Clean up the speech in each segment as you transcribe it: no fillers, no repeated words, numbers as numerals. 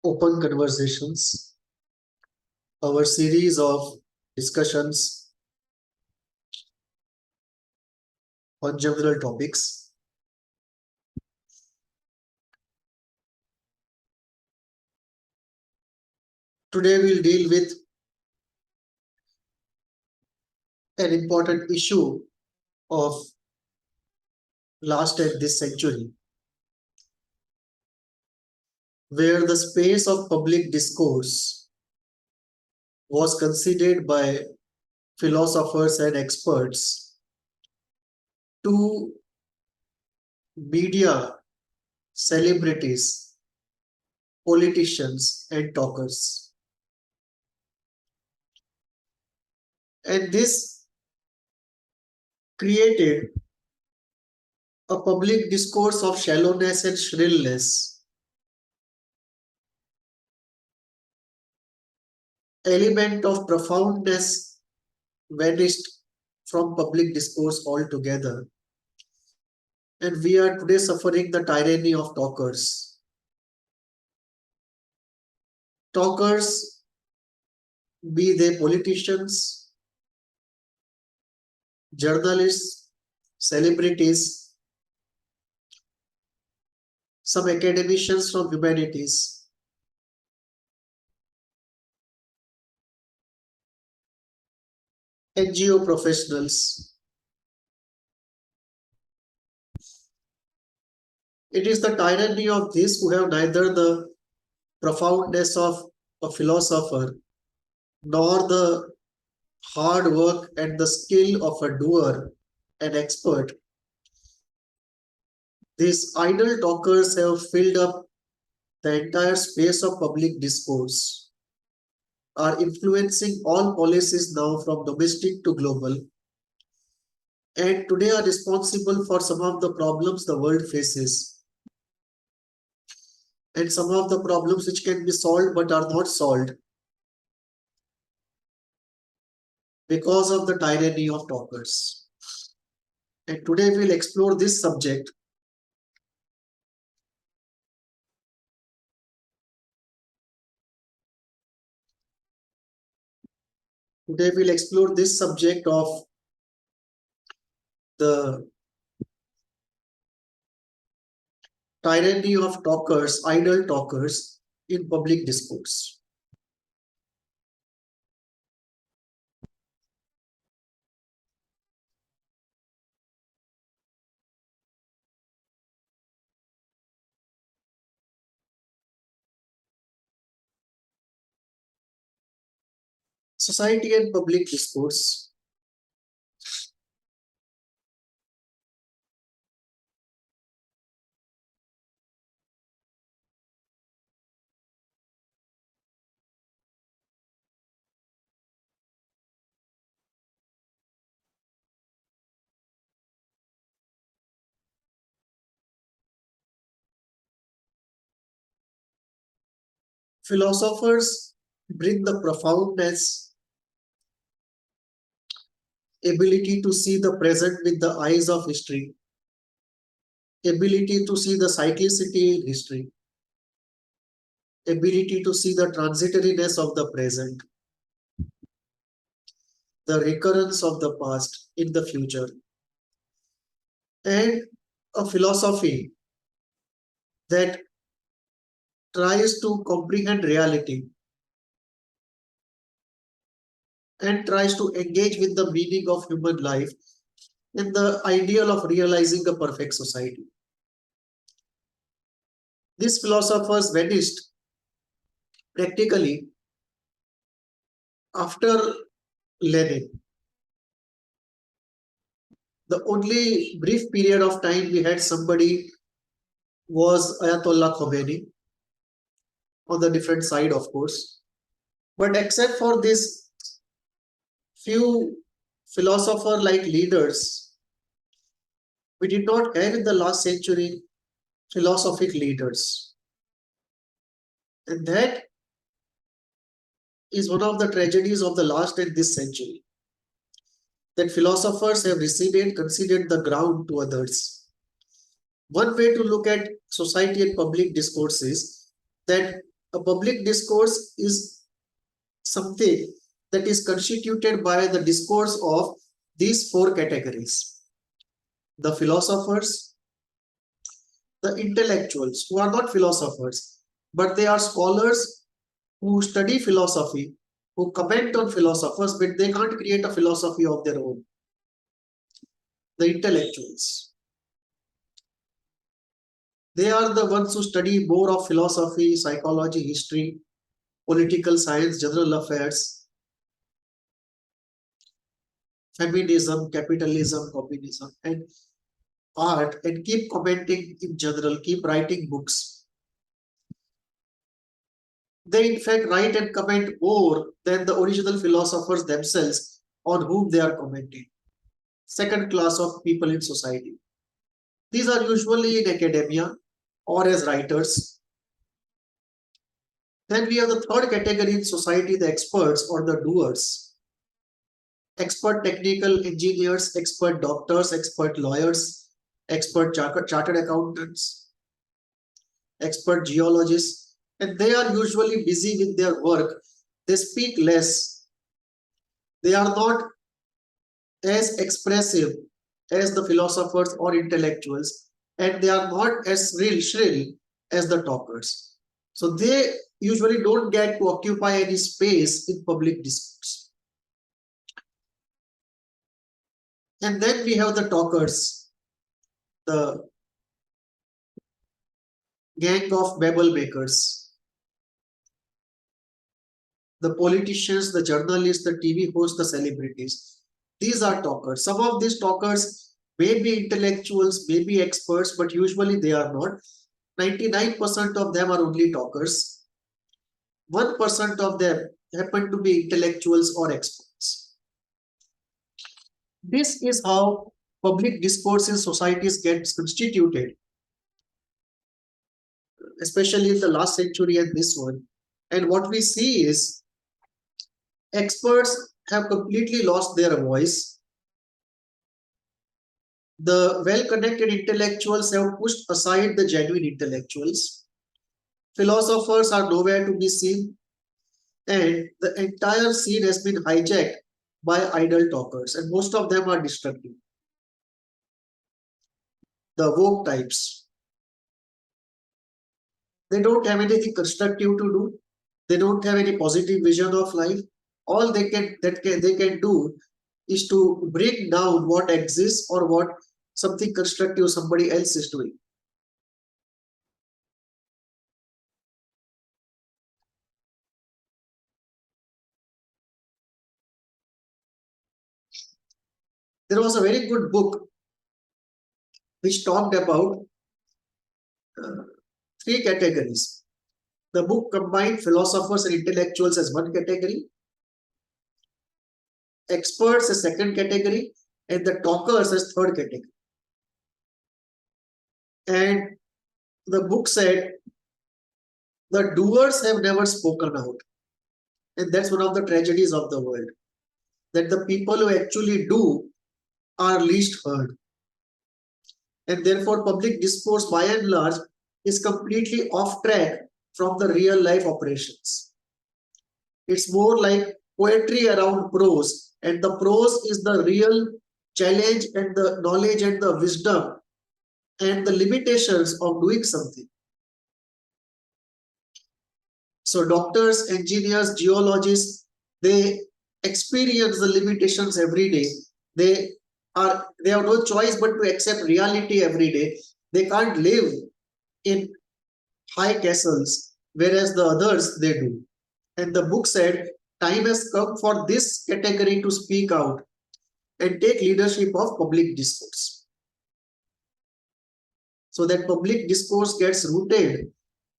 Open Conversations, our series of discussions on general topics. Today we'll deal with an important issue of last and this century, where the space of public discourse was considered by philosophers and experts to media, celebrities, politicians, and talkers. And this created a public discourse of shallowness and shrillness, element of profoundness vanished from public discourse altogether. And we are today suffering the tyranny of talkers. Talkers, be they politicians, journalists, celebrities, some academicians from humanities, NGO professionals. It is the tyranny of these who have neither the profoundness of a philosopher nor the hard work and the skill of a doer, an expert. These idle talkers have filled up the entire space of public discourse, are influencing all policies now from domestic to global, and today are responsible for some of the problems the world faces, and some of the problems which can be solved but are not solved because of the tyranny of talkers. And today we'll explore this subject. Today we'll explore this subject of the tyranny of talkers, idle talkers in public discourse. Society and public discourse. Philosophers bring the profoundness, ability to see the present with the eyes of history, ability to see the cyclicity in history, ability to see the transitoriness of the present, the recurrence of the past in the future, and a philosophy that tries to comprehend reality and tries to engage with the meaning of human life and the ideal of realizing a perfect society. These philosophers vanished practically after Lenin. The only brief period of time we had somebody was Ayatollah Khomeini, on the different side, of course. But except for this few philosopher-like leaders, we did not have in the last century philosophic leaders. And that is one of the tragedies of the last and this century, that philosophers have receded, conceded the ground to others. One way to look at society and public discourse is that A public discourse is something that is constituted by the discourse of these four categories: the philosophers, the intellectuals who are not philosophers, but they are scholars who study philosophy, who comment on philosophers, but they can't create a philosophy of their own. The intellectuals. They are the ones who study more of philosophy, psychology, history, political science, general affairs, feminism, capitalism, communism, and art, and keep commenting in general, keep writing books. They in fact write and comment more than the original philosophers themselves on whom they are commenting. Second class of people in society. These are usually in academia or as writers. Then we have the third category in society, the experts or the doers. Expert technical engineers, expert doctors, expert lawyers, expert chartered accountants, expert geologists, and they are usually busy with their work. They speak less. They are not as expressive as the philosophers or intellectuals, and they are not as shrill as the talkers. So they usually don't get to occupy any space in public discourse. And then we have the talkers, the gang of babble makers, the politicians, the journalists, the TV hosts, the celebrities. These are talkers. Some of these talkers may be intellectuals, may be experts, but usually they are not. 99% of them are only talkers. 1% of them happen to be intellectuals or experts. This is how public discourse in societies gets constituted, especially in the last century and this one. And what we see is experts have completely lost their voice. The well-connected intellectuals have pushed aside the genuine intellectuals. Philosophers are nowhere to be seen, and the entire scene has been hijacked by idle talkers, and most of them are destructive. The woke types. They don't have anything constructive to do. They don't have any positive vision of life. All they can do is to bring down what exists or what something constructive somebody else is doing. There was a very good book which talked about three categories. The book combined philosophers and intellectuals as one category, experts as second category, and the talkers as third category. And the book said the doers have never spoken out. And that's one of the tragedies of the world, that the people who actually do are least heard. And therefore, public discourse by and large is completely off track from the real life operations. It's more like poetry around prose, and the prose is the real challenge and the knowledge and the wisdom and the limitations of doing something. So doctors, engineers, geologists, they experience the limitations every day. They have no choice but to accept reality every day. They can't live in high castles, whereas the others they do. And the book said, time has come for this category to speak out and take leadership of public discourse, so that public discourse gets rooted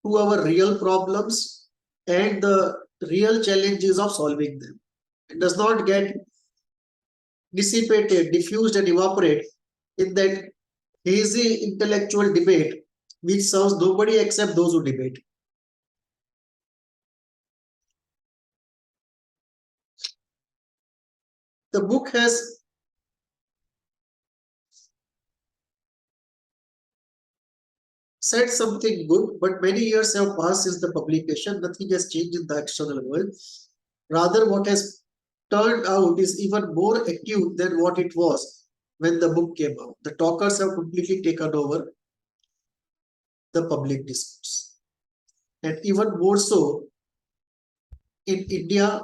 to our real problems and the real challenges of solving them. It does not get dissipated, diffused, and evaporate in that hazy intellectual debate which serves nobody except those who debate. The book has said something good, but many years have passed since the publication. Nothing has changed in the external world. Rather, what has turned out is even more acute than what it was when the book came out. The talkers have completely taken over the public discourse. And even more so in India,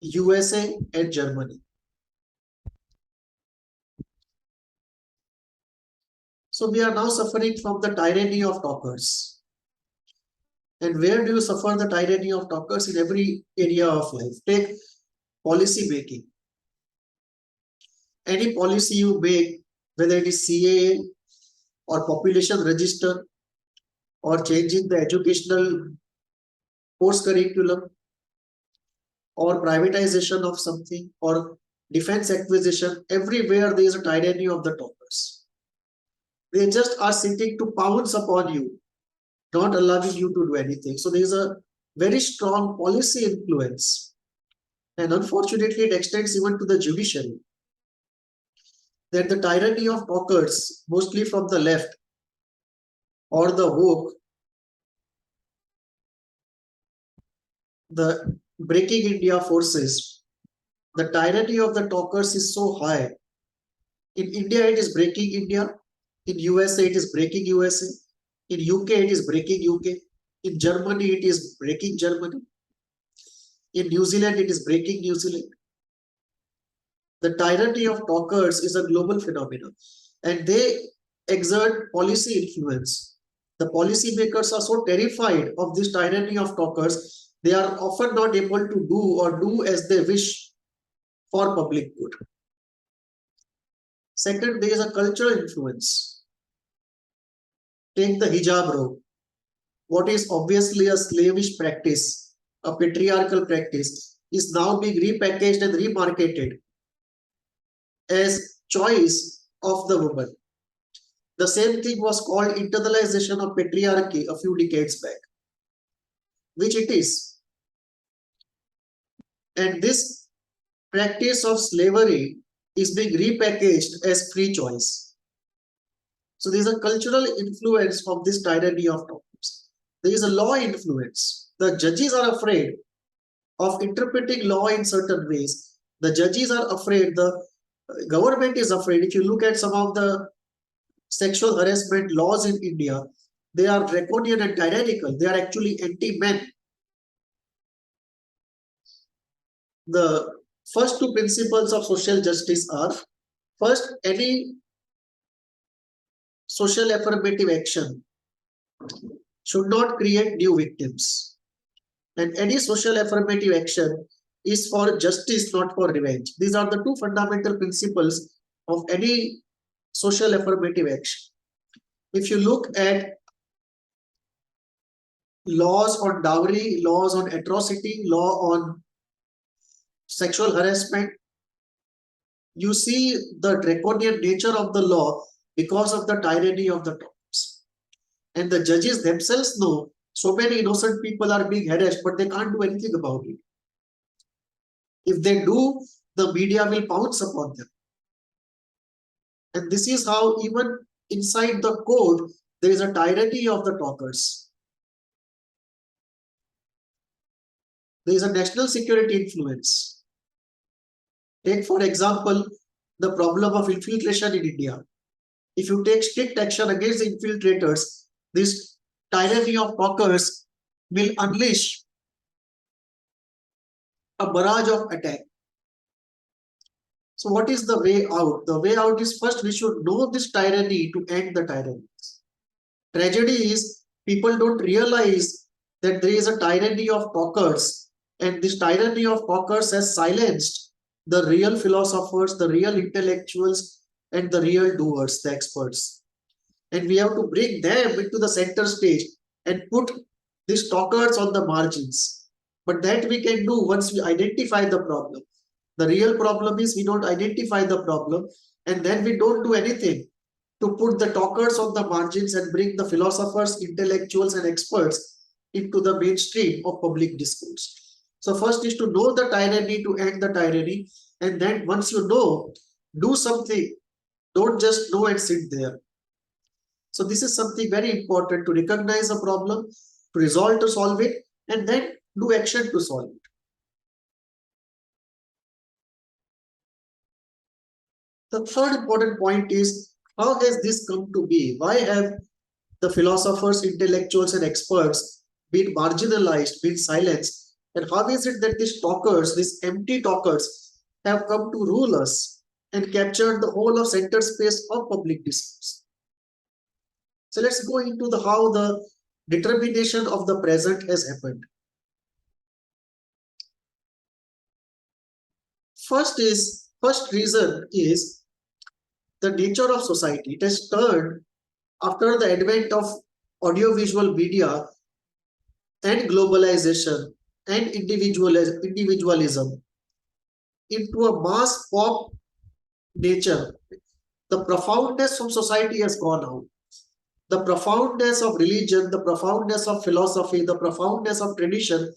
USA, and Germany. So we are now suffering from the tyranny of talkers. And where do you suffer the tyranny of talkers? In every area of life. Take policy making. Any policy you make, whether it is CAA or population register or changing the educational course curriculum or privatization of something or defense acquisition, everywhere there is a tyranny of the talkers. They just are sitting to pounce upon you, not allowing you to do anything. So there is a very strong policy influence. And unfortunately, it extends even to the judiciary. That the tyranny of talkers, mostly from the left or the woke, the breaking India forces, the tyranny of the talkers is so high. In India, it is breaking India. In USA, it is breaking USA. In UK, it is breaking UK. In Germany, it is breaking Germany. In New Zealand, it is breaking New Zealand. The tyranny of talkers is a global phenomenon, and they exert policy influence. The policymakers are so terrified of this tyranny of talkers, they are often not able to do as they wish for public good. Second, there is a cultural influence. Take the hijab robe. What is obviously a slavish practice, a patriarchal practice, is now being repackaged and remarketed as choice of the woman. The same thing was called internalization of patriarchy a few decades back, which it is. And this practice of slavery is being repackaged as free choice. So there is a cultural influence of this tyranny of talkers. There is a law influence. The judges are afraid of interpreting law in certain ways. The judges are afraid, the government is afraid. If you look at some of the sexual harassment laws in India, they are draconian and tyrannical. They are actually anti-men. The first two principles of social justice are, first, any social affirmative action should not create new victims. And any social affirmative action is for justice, not for revenge. These are the two fundamental principles of any social affirmative action. If you look at laws on dowry, laws on atrocity, law on sexual harassment, you see the draconian nature of the law because of the tyranny of the talkers. And the judges themselves know so many innocent people are being harassed, but they can't do anything about it. If they do, the media will pounce upon them. And this is how even inside the code, there is a tyranny of the talkers. There is a national security influence. Take, for example, the problem of infiltration in India. If you take strict action against the infiltrators, this tyranny of talkers will unleash a barrage of attack. So what is the way out? The way out is, first we should know this tyranny to end the tyranny. Tragedy is people don't realize that there is a tyranny of talkers, and this tyranny of talkers has silenced the real philosophers, the real intellectuals, and the real doers, the experts. And we have to bring them into the center stage and put these talkers on the margins. But that we can do once we identify the problem. The real problem is we don't identify the problem, and then we don't do anything to put the talkers on the margins and bring the philosophers, intellectuals, and experts into the mainstream of public discourse. So first is to know the tyranny to end the tyranny, and then once you know, do something. Don't just know and sit there. So this is something very important, to recognize a problem, to resolve to solve it, and then do action to solve it. The third important point is, how has this come to be? Why have the philosophers, intellectuals, and experts been marginalized, been silenced? And how is it that these talkers, these empty talkers, have come to rule us and captured the whole of center space of public discourse? So let's go into how the determination of the present has happened. First reason is the nature of society. It has turned, after the advent of audiovisual media and globalization and individualism, into a mass pop nature. The profoundness of society has gone out. The profoundness of religion, the profoundness of philosophy, the profoundness of tradition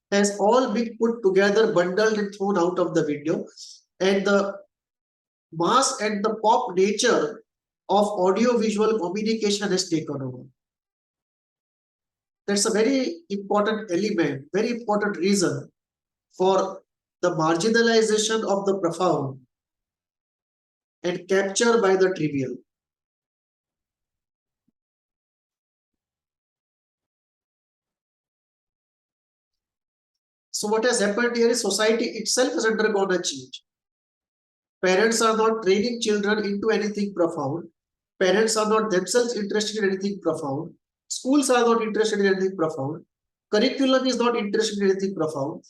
has all been put together, bundled and thrown out of the window. And the mass and the pop nature of audiovisual communication has taken over. That's a very important element, very important reason for the marginalization of the profound and capture by the trivial. So what has happened here is society itself has undergone a change. Parents are not training children into anything profound. Parents are not themselves interested in anything profound. Schools are not interested in anything profound. Curriculum is not interested in anything profound.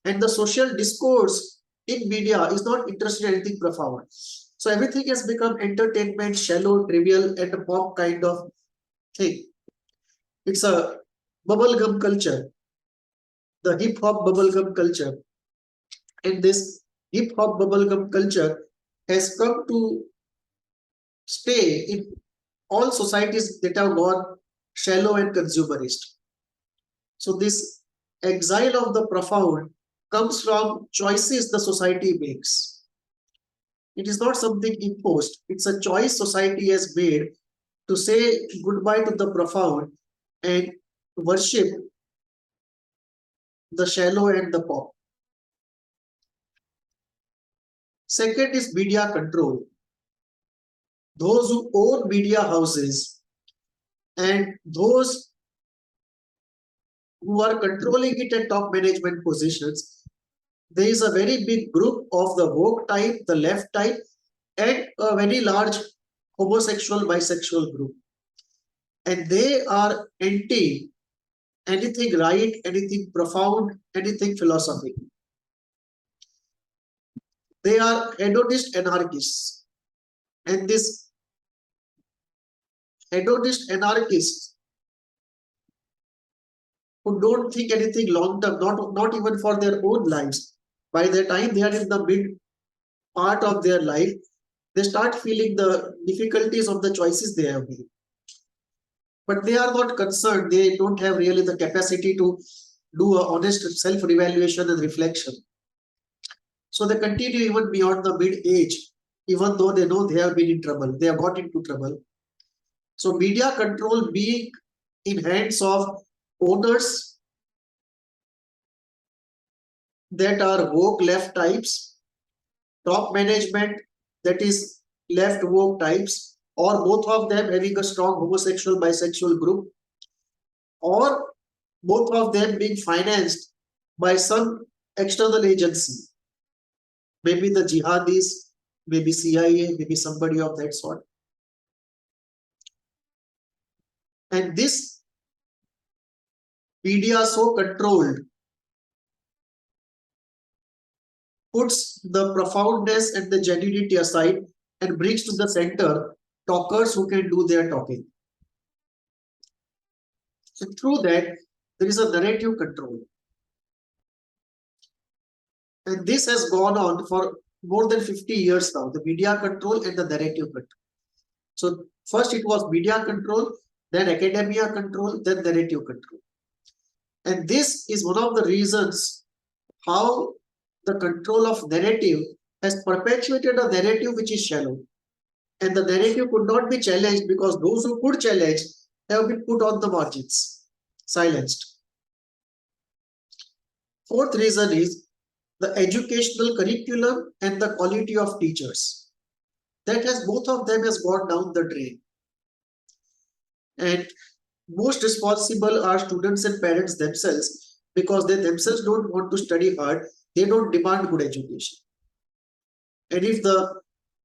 And the social discourse in media is not interested in anything profound. So everything has become entertainment, shallow, trivial, and a pop kind of thing. It's a bubblegum culture, the hip hop bubblegum culture. And this hip hop bubblegum culture has come to stay in all societies that have gone shallow and consumerist. So this exile of the profound comes from choices the society makes. It is not something imposed. It's a choice society has made to say goodbye to the profound and worship the shallow and the pop. Second is media control. Those who own media houses and those who are controlling it at top management positions, there is a very big group of the woke type, the left type, and a very large homosexual, bisexual group. And they are anti anything right, anything profound, anything philosophical. They are hedonist anarchists. And this hedonist anarchists who don't think anything long term, not even for their own lives. By the time they are in the mid part of their life, they start feeling the difficulties of the choices they have made. But they are not concerned. They don't have really the capacity to do an honest self-evaluation and reflection. So they continue even beyond the mid-age, even though they know they have been in trouble. They have got into trouble. So media control being in hands of owners that are woke left types, top management that is left woke types, or both of them having a strong homosexual bisexual group, or both of them being financed by some external agency, maybe the jihadis, maybe CIA, maybe somebody of that sort. And this media so controlled puts the profoundness and the genuinity aside and brings to the center talkers who can do their talking. So through that, there is a narrative control. And this has gone on for more than 50 years now, the media control and the narrative control. So first it was media control, then academia control, then narrative control. And this is one of the reasons how the control of narrative has perpetuated a narrative which is shallow. And the narrative could not be challenged because those who could challenge have been put on the margins, silenced. Fourth reason is the educational curriculum and the quality of teachers. That has both of them has gone down the drain. And most responsible are students and parents themselves because they themselves don't want to study hard. They don't demand good education. And if the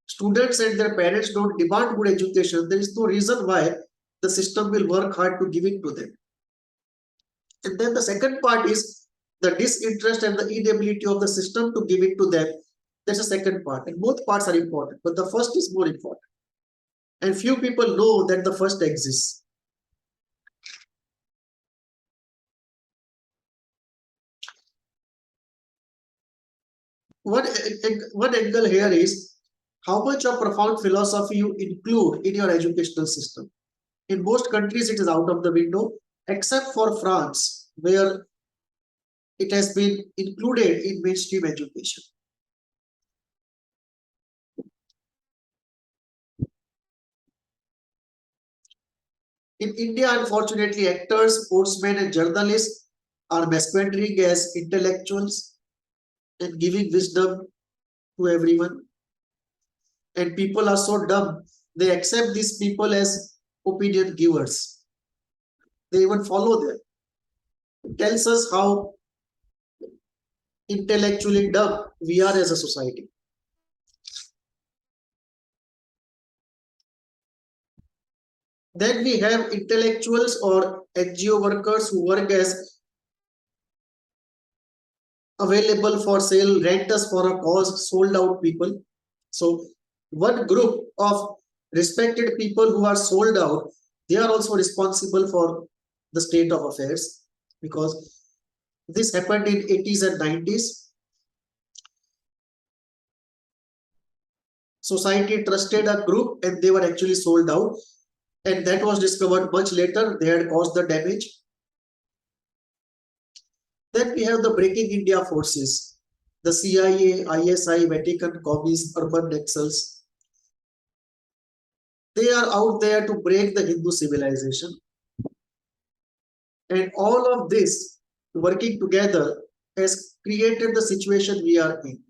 students and their parents don't demand good education, there is no reason why the system will work hard to give it to them. And then the second part is the disinterest and the inability of the system to give it to them. That's the second part. And both parts are important, but the first is more important. And few people know that the first exists. One angle here is how much of profound philosophy you include in your educational system. In most countries, it is out of the window, except for France, where it has been included in mainstream education. In India, unfortunately, actors, sportsmen, and journalists are masquerading as intellectuals and giving wisdom to everyone. And people are so dumb, they accept these people as opinion givers. They even follow them. It tells us how intellectually dumb we are as a society. Then we have intellectuals or NGO workers who work as available for sale, renters for a cause, sold out people. So one group of respected people who are sold out, they are also responsible for the state of affairs because this happened in 80s and 90s. Society trusted a group and they were actually sold out. And that was discovered much later. They had caused the damage. Then we have the Breaking India forces, the CIA, ISI, Vatican commies, urban Naxals. They are out there to break the Hindu civilization. And all of this working together has created the situation we are in.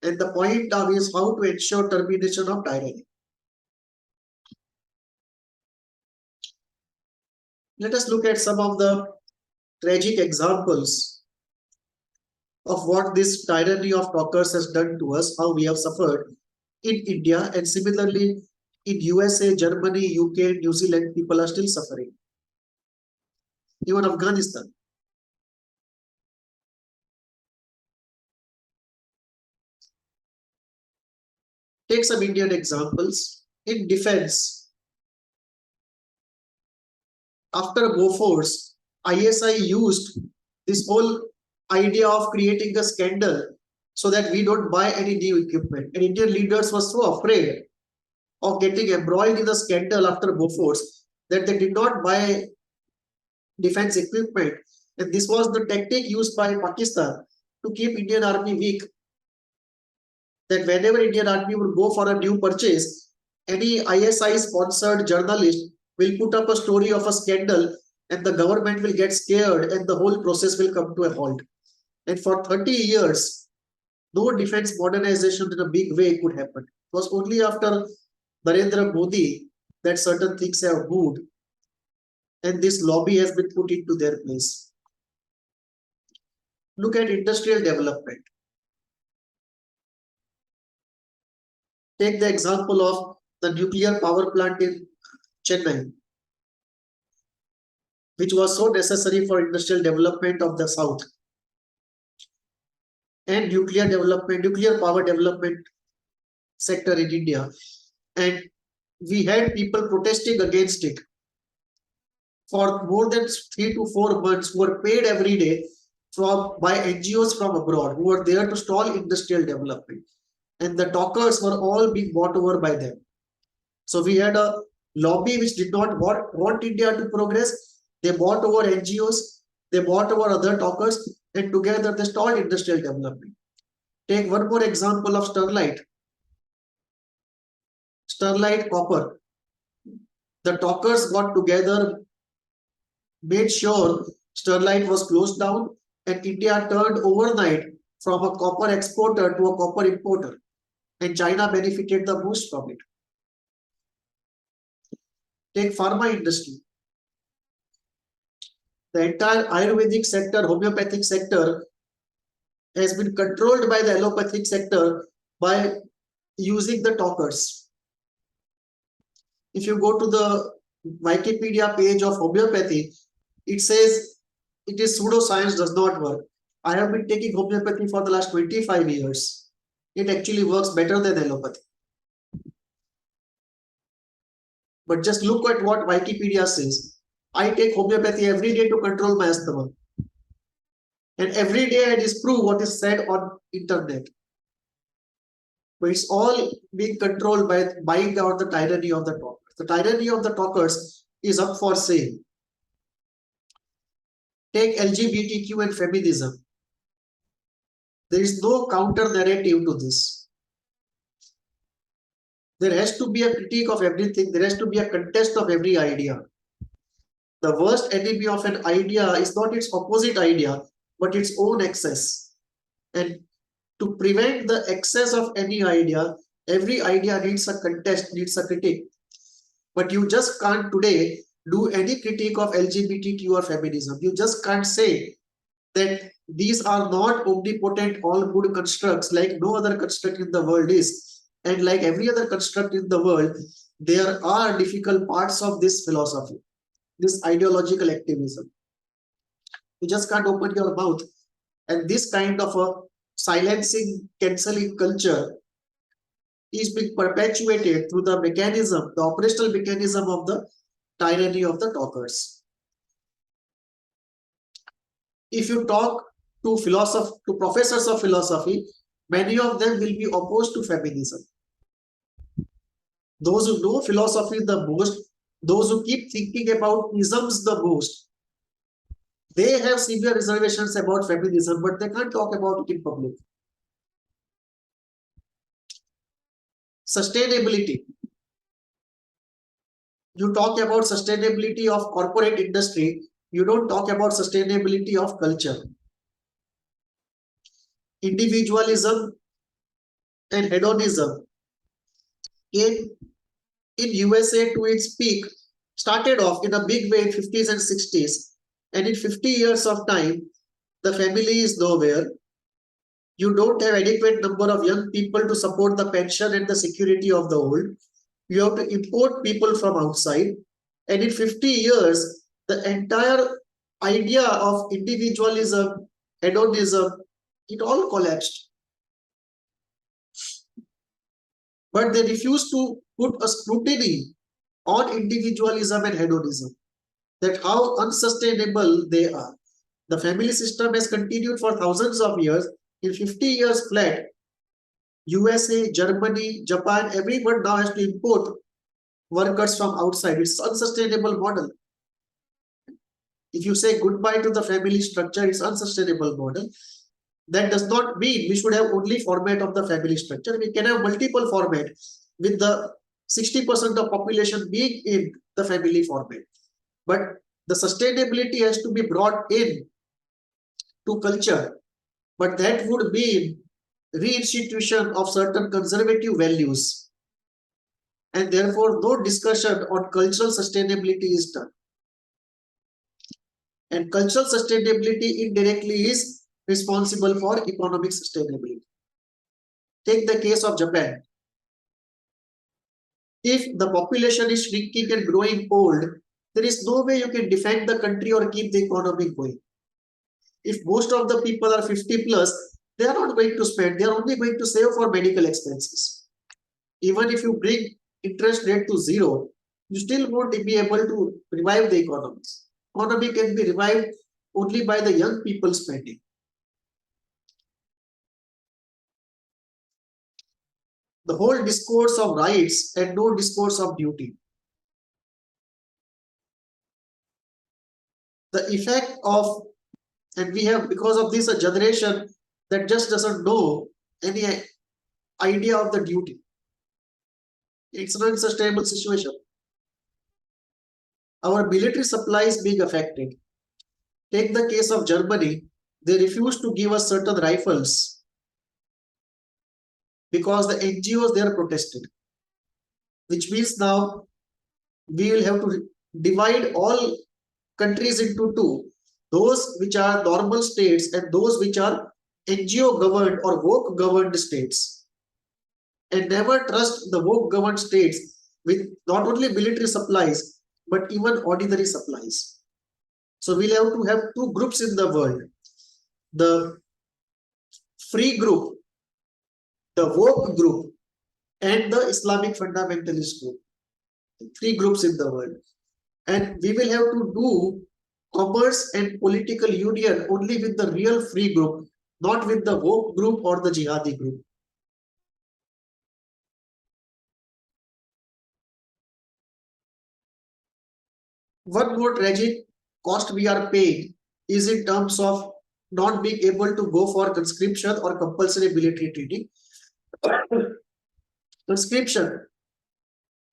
And the point now is how to ensure termination of tyranny. Let us look at some of the tragic examples of what this tyranny of talkers has done to us, how we have suffered in India, and similarly in USA, Germany, UK, New Zealand, people are still suffering. Even Afghanistan. Take some Indian examples. In defense, after Bofors, ISI used this whole idea of creating a scandal so that we don't buy any new equipment. And Indian leaders were so afraid of getting embroiled in the scandal after Bofors that they did not buy defense equipment. And this was the tactic used by Pakistan to keep Indian army weak. That whenever Indian army would go for a new purchase, any ISI sponsored journalist will put up a story of a scandal and the government will get scared and the whole process will come to a halt. And for 30 years, no defense modernization in a big way could happen. It was only after Narendra Modi that certain things have moved and this lobby has been put into their place. Look at industrial development. Take the example of the nuclear power plant in Chennai, which was so necessary for industrial development of the South. And nuclear power development sector in India. And we had people protesting against it for more than 3 to 4 months who were paid every day by NGOs from abroad who were there to stall industrial development. And the talkers were all being bought over by them. So we had a lobby which did not want India to progress. They bought over NGOs, they bought over other talkers, and together they stalled industrial development. Take one more example of Sterlite. sterlite copper. The talkers got together, made sure sterlite was closed down, and India turned overnight from a copper exporter to a copper importer. And China benefited the most from it. Take pharma industry. The entire Ayurvedic sector, homeopathic sector has been controlled by the allopathic sector by using the talkers. If you go to the Wikipedia page of homeopathy, it says it is pseudoscience, does not work. I have been taking homeopathy for the last 25 years. It actually works better than allopathy. But just look at what Wikipedia says. I take homeopathy every day to control my asthma. And every day I disprove what is said on internet. But it's all being controlled by buying out the tyranny of the talkers. The tyranny of the talkers is up for sale. Take LGBTQ and feminism. There is no counter narrative to this. There has to be a critique of everything. There has to be a contest of every idea. The worst enemy of an idea is not its opposite idea, but its own excess. And to prevent the excess of any idea, every idea needs a contest, needs a critique. But you just can't today do any critique of LGBTQ or feminism. You just can't say that these are not omnipotent, all good constructs like no other construct in the world is. And like every other construct in the world, there are difficult parts of this philosophy, this ideological activism. You just can't open your mouth. And this kind of a silencing, cancelling culture is being perpetuated through the mechanism, the operational mechanism of the tyranny of the talkers. If you talk to professors of philosophy, many of them will be opposed to feminism. Those who know philosophy the most, those who keep thinking about isms the most, they have severe reservations about feminism, but they can't talk about it in public. Sustainability. You talk about sustainability of corporate industry, you don't talk about sustainability of culture. Individualism and hedonism came in USA to its peak, started off in a big way in 50s and 60s. And in 50 years of time, the family is nowhere. You don't have adequate number of young people to support the pension and the security of the old. You have to import people from outside. And in 50 years, the entire idea of individualism, hedonism, it all collapsed. But they refused to put a scrutiny on individualism and hedonism, that how unsustainable they are. The family system has continued for thousands of years. In 50 years flat, USA, Germany, Japan, everyone now has to import workers from outside. It's an unsustainable model. If you say goodbye to the family structure, it's unsustainable model. That does not mean we should have only format of the family structure. We can have multiple format with the 60% of population being in the family format. But the sustainability has to be brought in to culture. But that would mean reinstitution of certain conservative values. And therefore, no discussion on cultural sustainability is done. And cultural sustainability indirectly is responsible for economic sustainability. Take the case of Japan. If the population is shrinking and growing old, there is no way you can defend the country or keep the economy going. If most of the people are 50 plus, they are not going to spend, they are only going to save for medical expenses. Even if you bring interest rate to zero, you still won't be able to revive the economies. Economy can be revived only by the young people spending. The whole discourse of rights and no discourse of duty. The effect of, and we have because of this a generation that just doesn't know any idea of the duty. It's an unsustainable situation. Our military supply is being affected. Take the case of Germany. They refused to give us certain rifles because the NGOs there protested, which means now we will have to divide all countries into two, those which are normal states and those which are NGO governed or woke governed states, and never trust the woke governed states with not only military supplies but even ordinary supplies. So we'll have to have two groups in the world: the free group, the woke group, and the Islamic fundamentalist group. Three groups in the world. And we will have to do commerce and political union only with the real free group, not with the woke group or the jihadi group. One more tragic cost we are paying is in terms of not being able to go for conscription or compulsory military training. Conscription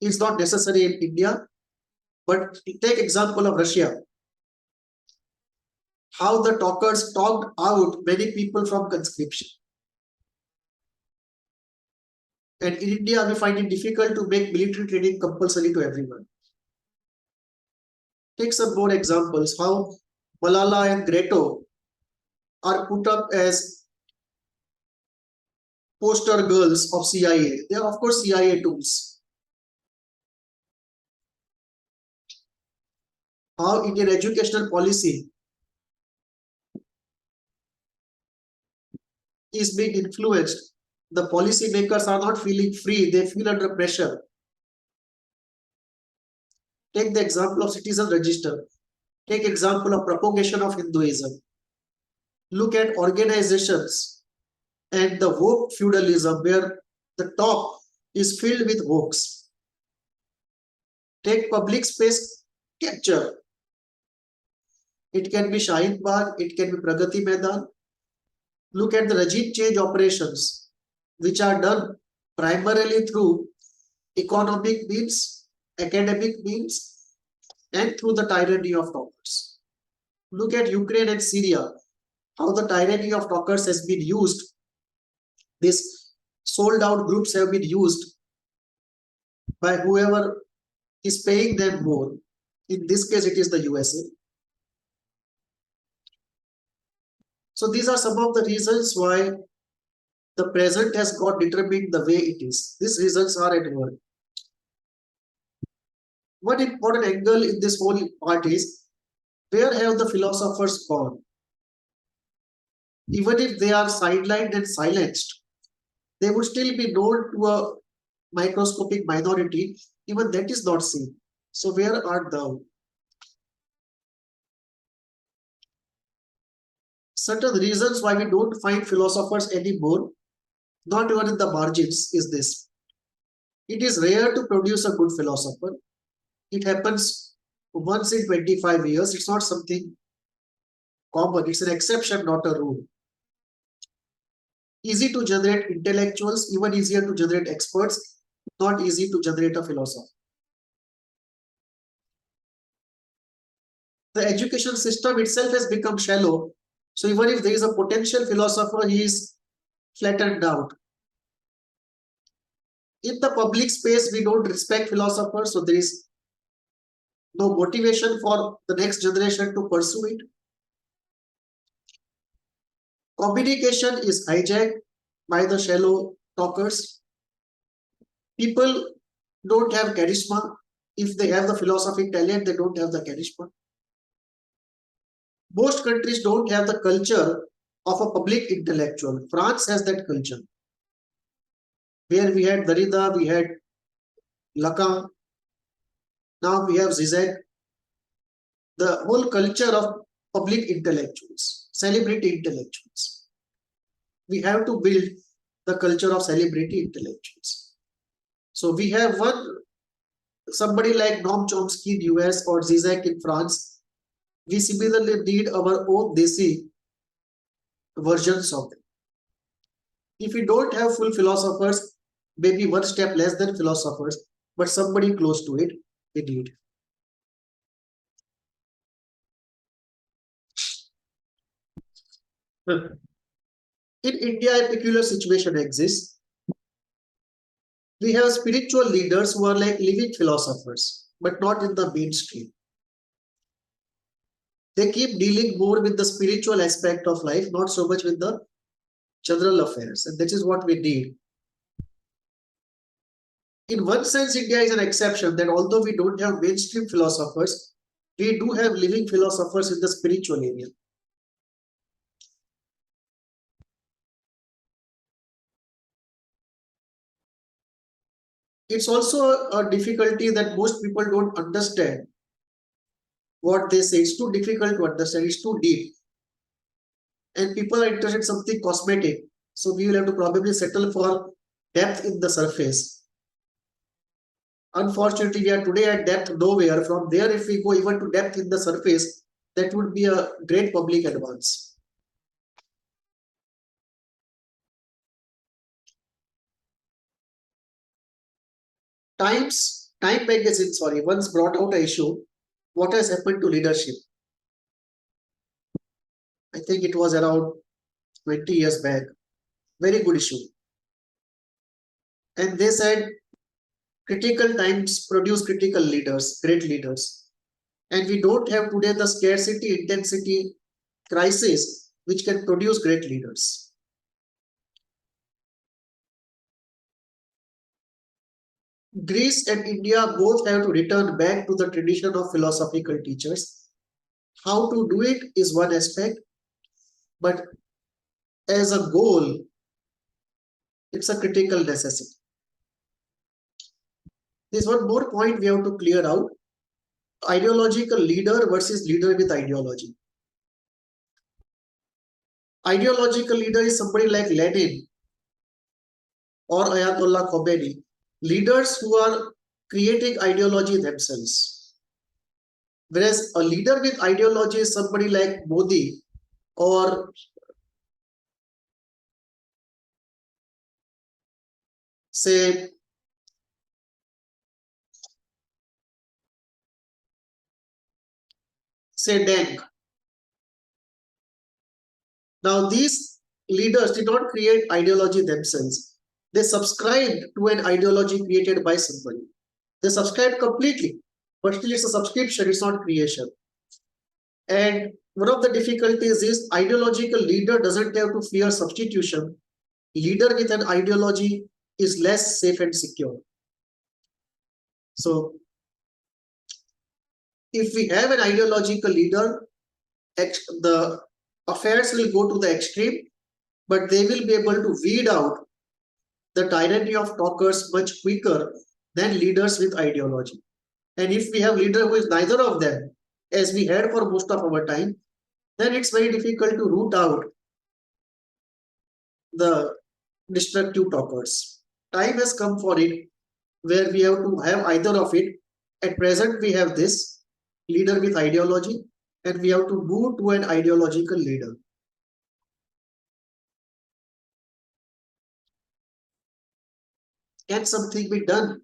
is not necessary in India, but take example of Russia. How the talkers talked out many people from conscription. And in India, we find it difficult to make military training compulsory to everyone. Take some more examples. How Malala and Greta are put up as poster girls of CIA. They are, of course, CIA tools. How Indian educational policy is being influenced. The policy makers are not feeling free, they feel under pressure. Take the example of citizen register. Take example of propagation of Hinduism. Look at organizations and the woke feudalism where the top is filled with wokes. Take public space capture. It can be Shaheen Bagh, it can be Pragati Maidan. Look at the regime change operations, which are done primarily through economic means, academic means, and through the tyranny of talkers. Look at Ukraine and Syria, how the tyranny of talkers has been used. These sold out groups have been used by whoever is paying them more. In this case, it is the USA. So these are some of the reasons why the present has got determined the way it is. These reasons are at work. One important angle in this whole part is, where have the philosophers gone? Even if they are sidelined and silenced, they would still be known to a microscopic minority. Even that is not seen. So where art thou? Certain reasons why we don't find philosophers anymore, not even in the margins, is this. It is rare to produce a good philosopher. It happens once in 25 years. It's not something common. It's an exception, not a rule. Easy to generate intellectuals, even easier to generate experts, not easy to generate a philosopher. The education system itself has become shallow. So even if there is a potential philosopher, he is flattened out. In the public space, we don't respect philosophers, so there is no motivation for the next generation to pursue it. Communication is hijacked by the shallow talkers. People don't have charisma. If they have the philosophic talent, they don't have the charisma. Most countries don't have the culture of a public intellectual. France has that culture, where we had Derrida, we had Lacan, now we have Zizek. The whole culture of public intellectuals, celebrity intellectuals. We have to build the culture of celebrity intellectuals. So we have somebody like Noam Chomsky in US or Zizek in France. We similarly need our own desi versions of them. If we don't have full philosophers, maybe one step less than philosophers, but somebody close to it we need. In India, a peculiar situation exists. We have spiritual leaders who are like living philosophers, but not in the mainstream. They keep dealing more with the spiritual aspect of life, not so much with the general affairs. And that is what we need. In one sense, India is an exception that although we don't have mainstream philosophers, we do have living philosophers in the spiritual area. It's also a difficulty that most people don't understand what they say. It's too difficult to understand. It's too deep. And people are interested in something cosmetic. So we will have to probably settle for depth in the surface. Unfortunately, we are today at depth nowhere. From there, if we go even to depth in the surface, that would be a great public advance. Time magazine, once brought out an issue. What has happened to leadership? I think it was around 20 years back. Very good issue. And they said critical times produce critical leaders, great leaders. And we don't have today the scarcity intensity crisis which can produce great leaders. Greece and India both have to return back to the tradition of philosophical teachers. How to do it is one aspect, but as a goal, it's a critical necessity. There's one more point we have to clear out. Ideological leader versus leader with ideology. Ideological leader is somebody like Lenin or Ayatollah Khomeini. Leaders who are creating ideology themselves. Whereas a leader with ideology is somebody like Modi or say Deng. Now these leaders did not create ideology themselves. They subscribed to an ideology created by somebody. They subscribed completely, but still it's a subscription, it's not creation. And one of the difficulties is ideological leader doesn't have to fear substitution. Leader with an ideology is less safe and secure. So if we have an ideological leader, the affairs will go to the extreme, but they will be able to weed out the tyranny of talkers much quicker than leaders with ideology. And if we have leader who is neither of them, as we had for most of our time, then it's very difficult to root out the destructive talkers. Time has come for it where we have to have either of it. At present, we have this leader with ideology, and we have to move to an ideological leader. Can something be done?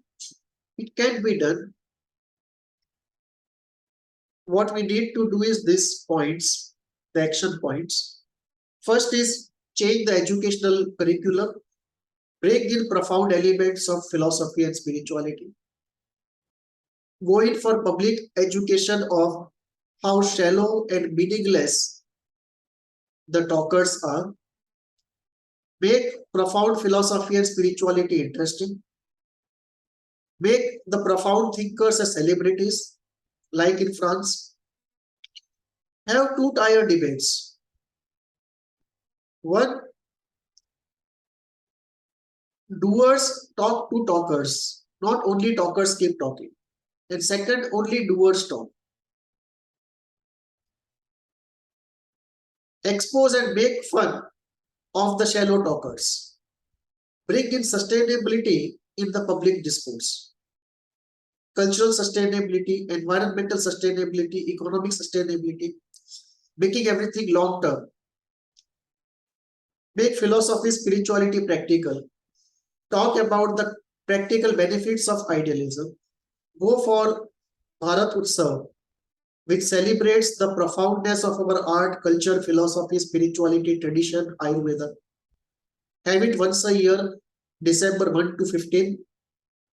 It can be done. What we need to do is these points, the action points. First is change the educational curriculum, break in profound elements of philosophy and spirituality. Go in for public education of how shallow and meaningless the talkers are. Make profound philosophy and spirituality interesting. Make the profound thinkers as celebrities, like in France. Have two-tier debates. One, doers talk to talkers, not only talkers keep talking. And second, only doers talk. Expose and make fun of the shallow talkers. Bring in sustainability in the public discourse. Cultural sustainability, environmental sustainability, economic sustainability, making everything long term. Make philosophy, spirituality practical. talk about the practical benefits of idealism, go for Bharat Utsav, which celebrates the profoundness of our art, culture, philosophy, spirituality, tradition, Ayurveda. Have it once a year, December 1 to 15,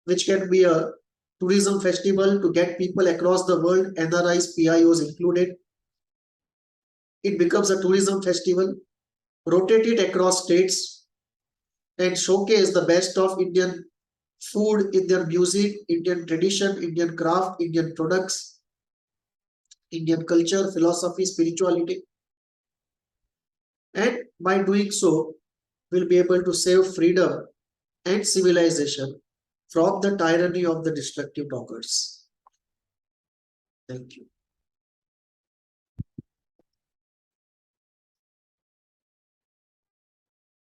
which can be a tourism festival to get people across the world, NRIs, PIOs included. It becomes a tourism festival, rotate it across states, and showcase the best of Indian food, Indian music, Indian tradition, Indian craft, Indian products, Indian culture, philosophy, spirituality. And by doing so, we'll be able to save freedom and civilization from the tyranny of the destructive talkers. Thank you.